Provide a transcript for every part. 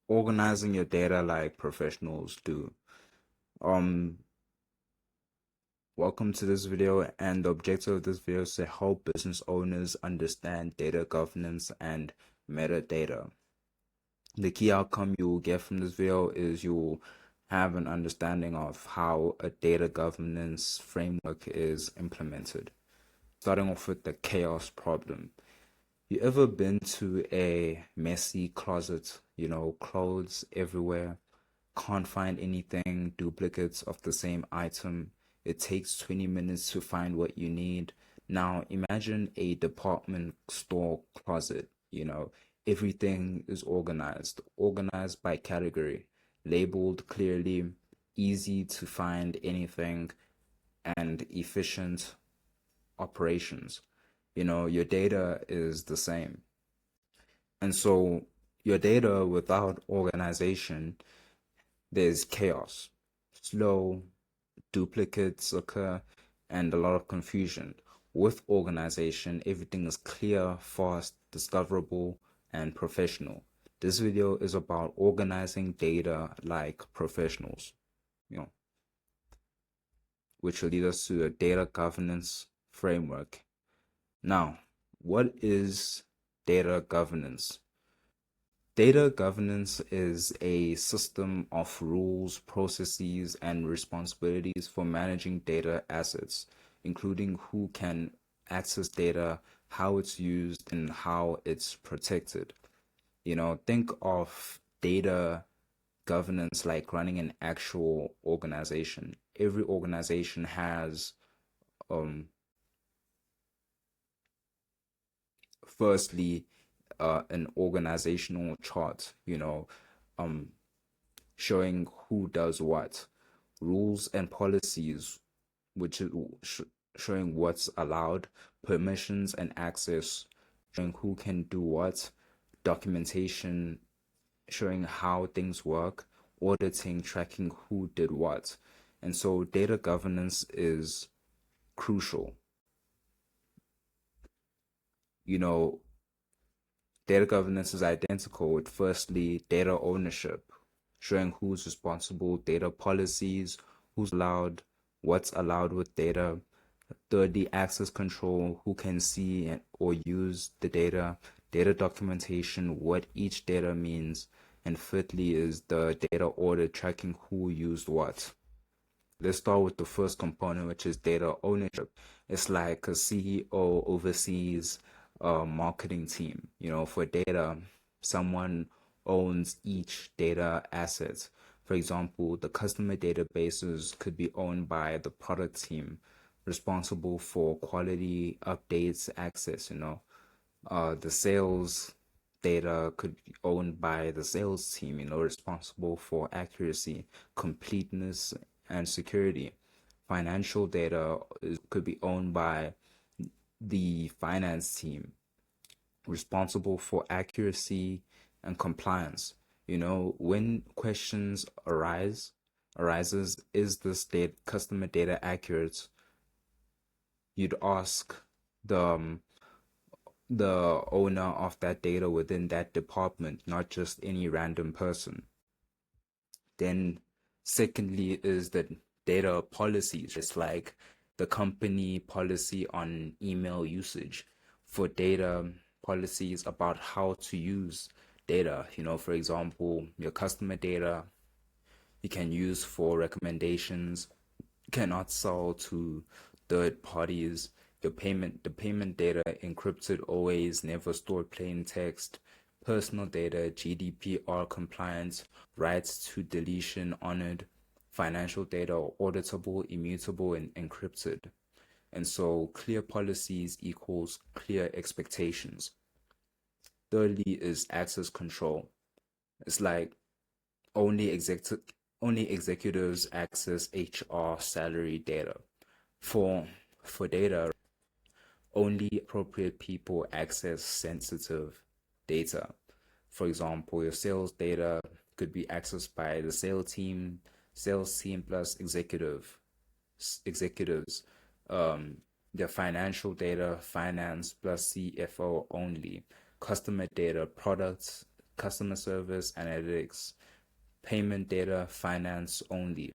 organizing your data like professionals do. Um, Welcome to this video, and the objective of this video is to help business owners understand data governance and metadata. The key outcome you will get from this video is you will have an understanding of how a data governance framework is implemented. Starting off with the chaos problem. You ever been to a messy closet, clothes everywhere, can't find anything, duplicates of the same item. It takes 20 minutes to find what you need. Now imagine a department store closet, everything is organized by category, labeled clearly, easy to find anything, and efficient operations. Your data is the same. And so your data without organization, there's chaos, slow, duplicates occur, and a lot of confusion. With organization, everything is clear, fast, discoverable, and professional. This video is about organizing data like professionals, you know, which will lead us to a data governance framework. Now, what is data governance? Data governance is a system of rules, processes, and responsibilities for managing data assets, including who can access data, how it's used, and how it's protected. Think of data governance like running an actual organization. Every organization has, um, firstly, an organizational chart, um, showing who does what, rules and policies, which is showing what's allowed, permissions and access, showing who can do what, documentation, showing how things work, auditing, tracking who did what. And so data governance is crucial. You know, Data governance is identical with firstly data ownership, showing who's responsible, data policies, who's allowed, what's allowed with data. Thirdly, access control, who can see or use the data, data documentation, what each data means. And fifthly is the data audit, tracking who used what. Let's start with the first component, which is data ownership. It's like a CEO oversees a marketing team. For data, someone owns each data asset. For example, the customer databases could be owned by the product team, responsible for quality, updates, access. The sales data could be owned by the sales team, responsible for accuracy, completeness, and security. Financial data could be owned by the finance team, responsible for accuracy and compliance. When questions arises, is this customer data accurate? You'd ask the the owner of that data within that department, not just any random person. Then, secondly, is the data policies. It's like the company policy on email usage, for data policies about how to use data. For example, your customer data you can use for recommendations, cannot sell to third parties. The payment data encrypted always, never stored plain text. Personal data, GDPR compliance, rights to deletion honored. Financial data, auditable, immutable, and encrypted. And so clear policies equals clear expectations. Thirdly is access control. It's like only executives access HR salary data. For for data, only appropriate people access sensitive data. For example, your sales data could be accessed by the sales team plus executives. Um, the financial data, finance plus CFO only. Customer data, products customer service, analytics, payment data, finance only.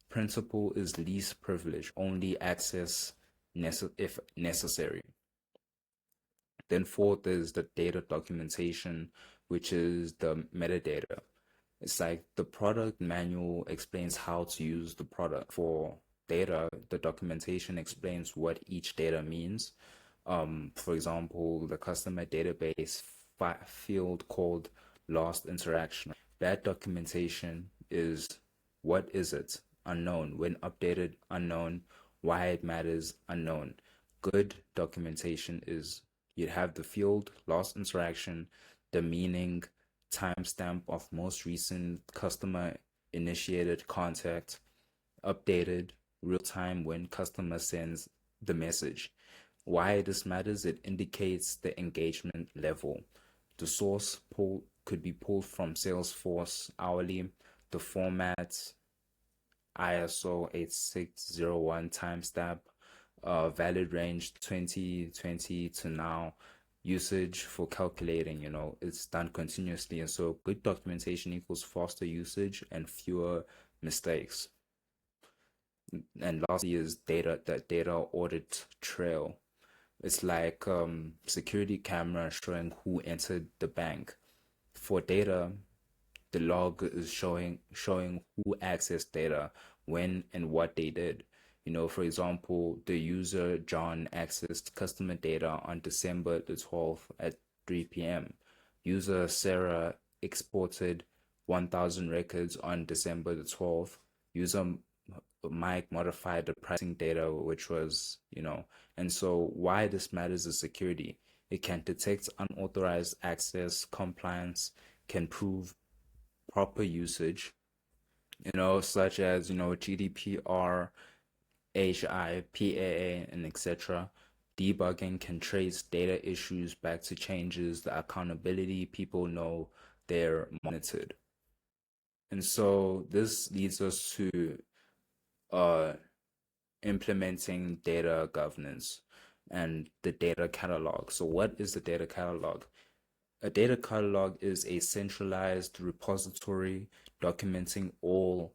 Principal is least privilege, only access if necessary. Then fourth is the data documentation, which is the metadata. It's like the product manual explains how to use the product. For data, the documentation explains what each data means. For example, the customer database field called lost interaction. That documentation is what is it? Unknown. When updated, unknown. Why it matters, unknown. Good documentation is you have the field, lost interaction, the meaning, timestamp of most recent customer initiated contact, updated real time when customer sends the message. Why this matters, it indicates the engagement level. The source pull could be pulled from Salesforce hourly, the format ISO 8601 timestamp, valid range 2020 to now, usage for calculating, it's done continuously. And so good documentation equals faster usage and fewer mistakes. And lastly is the data audit trail. It's like security camera showing who entered the bank. For data, the log is showing who accessed data, when and what they did. For example, the user John accessed customer data on December the 12th at 3 p.m. User Sarah exported 1,000 records on December the 12th. User Mike modified the pricing data, which was, and so why this matters is security. It can detect unauthorized access, compliance, can prove proper usage, such as, GDPR, HI, PAA, and etc. Debugging can trace data issues back to changes, the accountability, people know they're monitored. And so this leads us to implementing data governance and the data catalog. So what is the data catalog? A data catalog is a centralized repository documenting all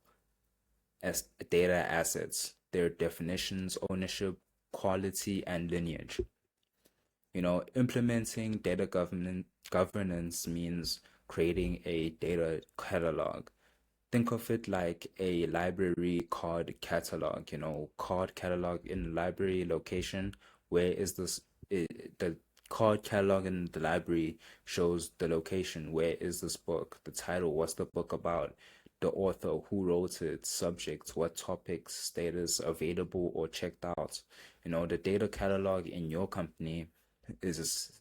data assets, their definitions, ownership, quality, and lineage. Implementing data governance means creating a data catalog. Think of it like a library card catalog, card catalog in library location. Where is this? The card catalog in the library shows the location. Where is this book? The title, what's the book about? The author, who wrote it, subject, what topics, status, available or checked out. The data catalog in your company is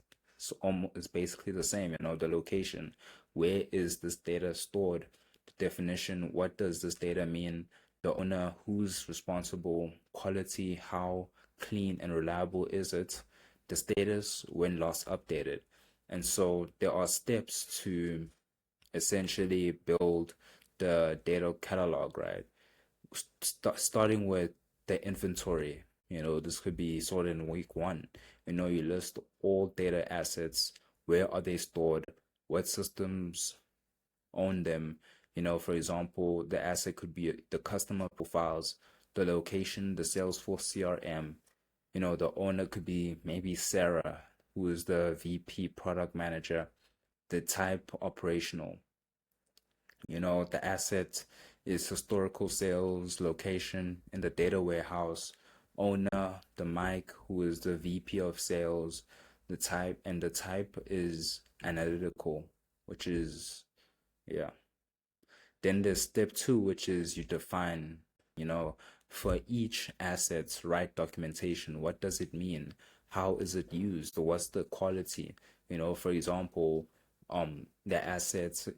basically the same, the location. Where is this data stored? The definition, what does this data mean? The owner, who's responsible? Quality, how clean and reliable is it? The status, when last updated. And so there are steps to essentially build the data catalog, right? Starting with the inventory. This could be sorted in week one. You list all data assets. Where are they stored? What systems own them? For example, the asset could be the customer profiles, the location, the Salesforce CRM. The owner could be maybe Sarah, who is the VP product manager, the type operational. The asset is historical sales, location in the data warehouse, owner, the Mike, who is the VP of sales, the type is analytical, which is, yeah. Then there's step two, which is you define, for each asset, write documentation. What does it mean? How is it used? What's the quality? For example, the assets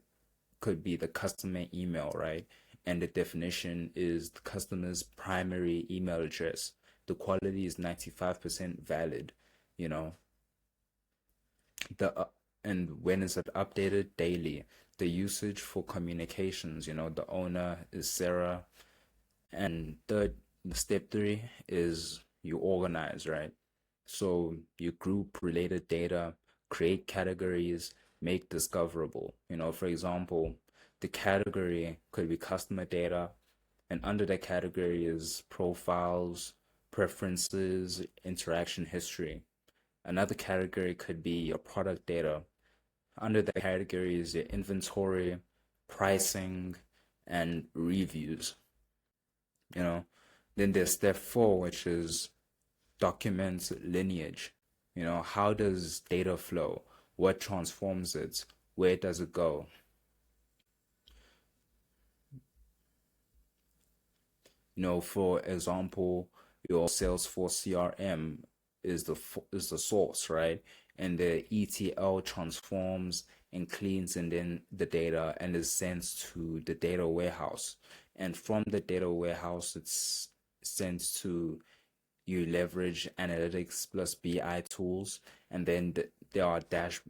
could be the customer email, right? And the definition is the customer's primary email address. The quality is 95% valid, and when is it updated? Daily. The usage for communications, the owner is Sarah. And third, step three is you organize, right? So you group related data, create categories, make discoverable. For example, the category could be customer data, and under that category is profiles, preferences, interaction history. Another category could be your product data. Under that category is your inventory, pricing, and reviews. You know, then there's step four, which is documents lineage. How does data flow? What transforms it? Where does it go? For example, your Salesforce CRM is the source, right? And the ETL transforms and cleans and then the data and is sent to the data warehouse. And from the data warehouse, it's sent to you leverage analytics plus BI tools, and then there are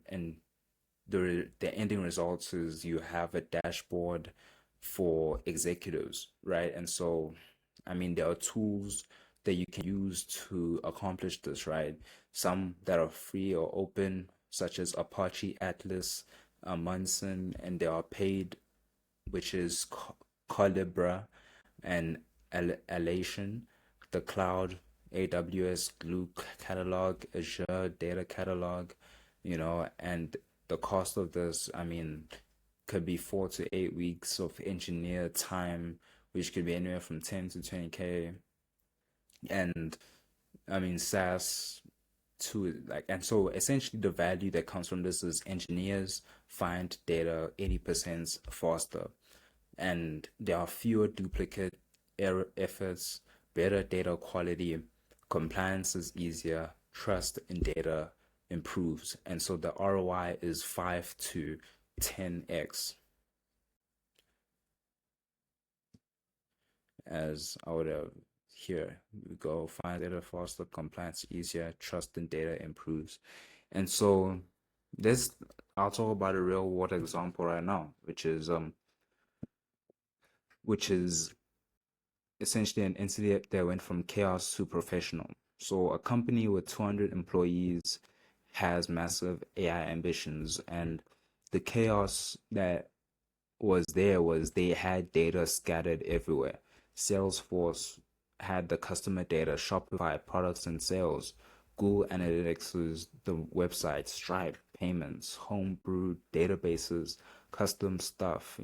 and the ending results is you have a dashboard for executives, right? And so, I mean, there are tools that you can use to accomplish this, right? Some that are free or open, such as Apache Atlas, Munson, and they are paid, which is Collibra and Alation, the cloud, AWS Glue Catalog, Azure Data Catalog, and the cost of this, I mean, could be 4 to 8 weeks of engineer time, which could be anywhere from 10 to 20K. And I mean, SaaS to like, and so essentially the value that comes from this is engineers find data 80% faster, and there are fewer duplicate error efforts, better data quality, compliance is easier, trust in data improves, and so the ROI is 5 to 10x, as I would have here. We go find data faster, compliance easier, trust in data improves. And so this I'll talk about a real world example right now, which is essentially an incident that went from chaos to professional. So a company with 200 employees has massive AI ambitions, and the chaos that was they had data scattered everywhere. Salesforce had the customer data, Shopify products and sales, Google Analytics is the website, Stripe payments, homebrew databases, custom stuff,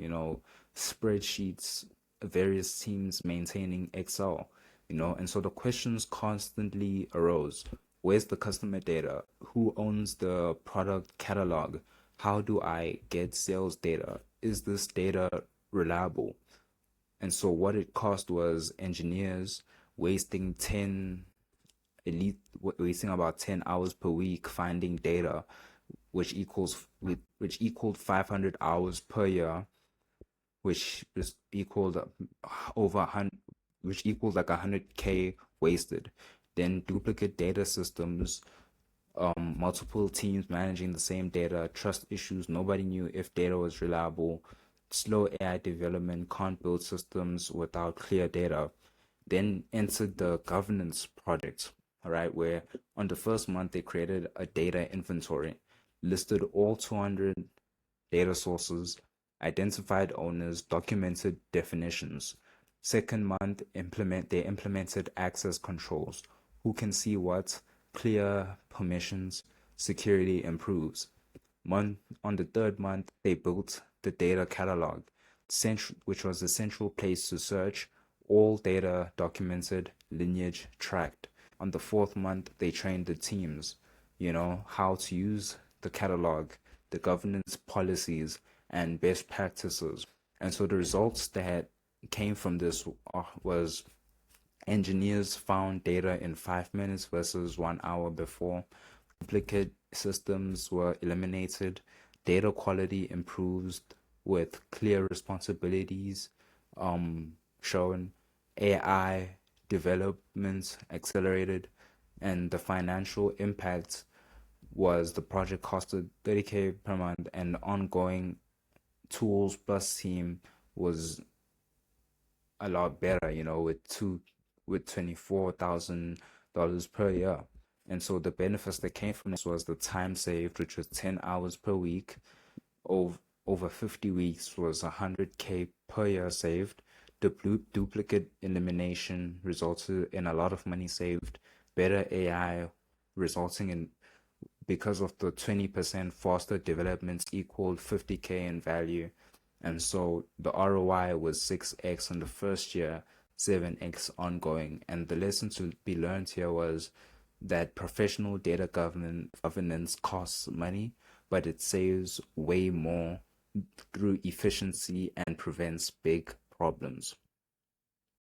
spreadsheets, various teams maintaining Excel, and so the questions constantly arose. Where's the customer data? Who owns the product catalog? How do I get sales data? Is this data reliable? And so what it cost was engineers wasting 10 elite wasting about 10 hours per week finding data, which equaled 500 hours per year, which is equaled over 100, which equals like 100K wasted. Then duplicate data systems, multiple teams managing the same data, trust issues, nobody knew if data was reliable, slow AI development, can't build systems without clear data. Then entered the governance project, all right, where on the first month they created a data inventory, listed all 200 data sources, identified owners, documented definitions. Second month, they implemented access controls. Who can see what? Clear permissions. Security improves. On the third month, they built the data catalog, which was the central place to search, all data documented, lineage tracked. On the fourth month, they trained the teams, how to use the catalog, the governance policies, and best practices. And so the results that came from this was engineers found data in 5 minutes versus 1 hour before. Duplicate systems were eliminated. Data quality improves with clear responsibilities shown. AI developments accelerated, and the financial impact was the project costed 30K per month, and ongoing tools plus team was a lot better, with $24,000 per year. And so the benefits that came from this was the time saved, which was 10 hours per week. Over 50 weeks was 100K per year saved. Duplicate elimination resulted in a lot of money saved. Better AI resulting in, because of the 20% faster developments, equaled 50K in value. And so the ROI was 6x in the first year, 7x ongoing. And the lesson to be learned here was that professional data governance costs money, but it saves way more through efficiency and prevents big problems.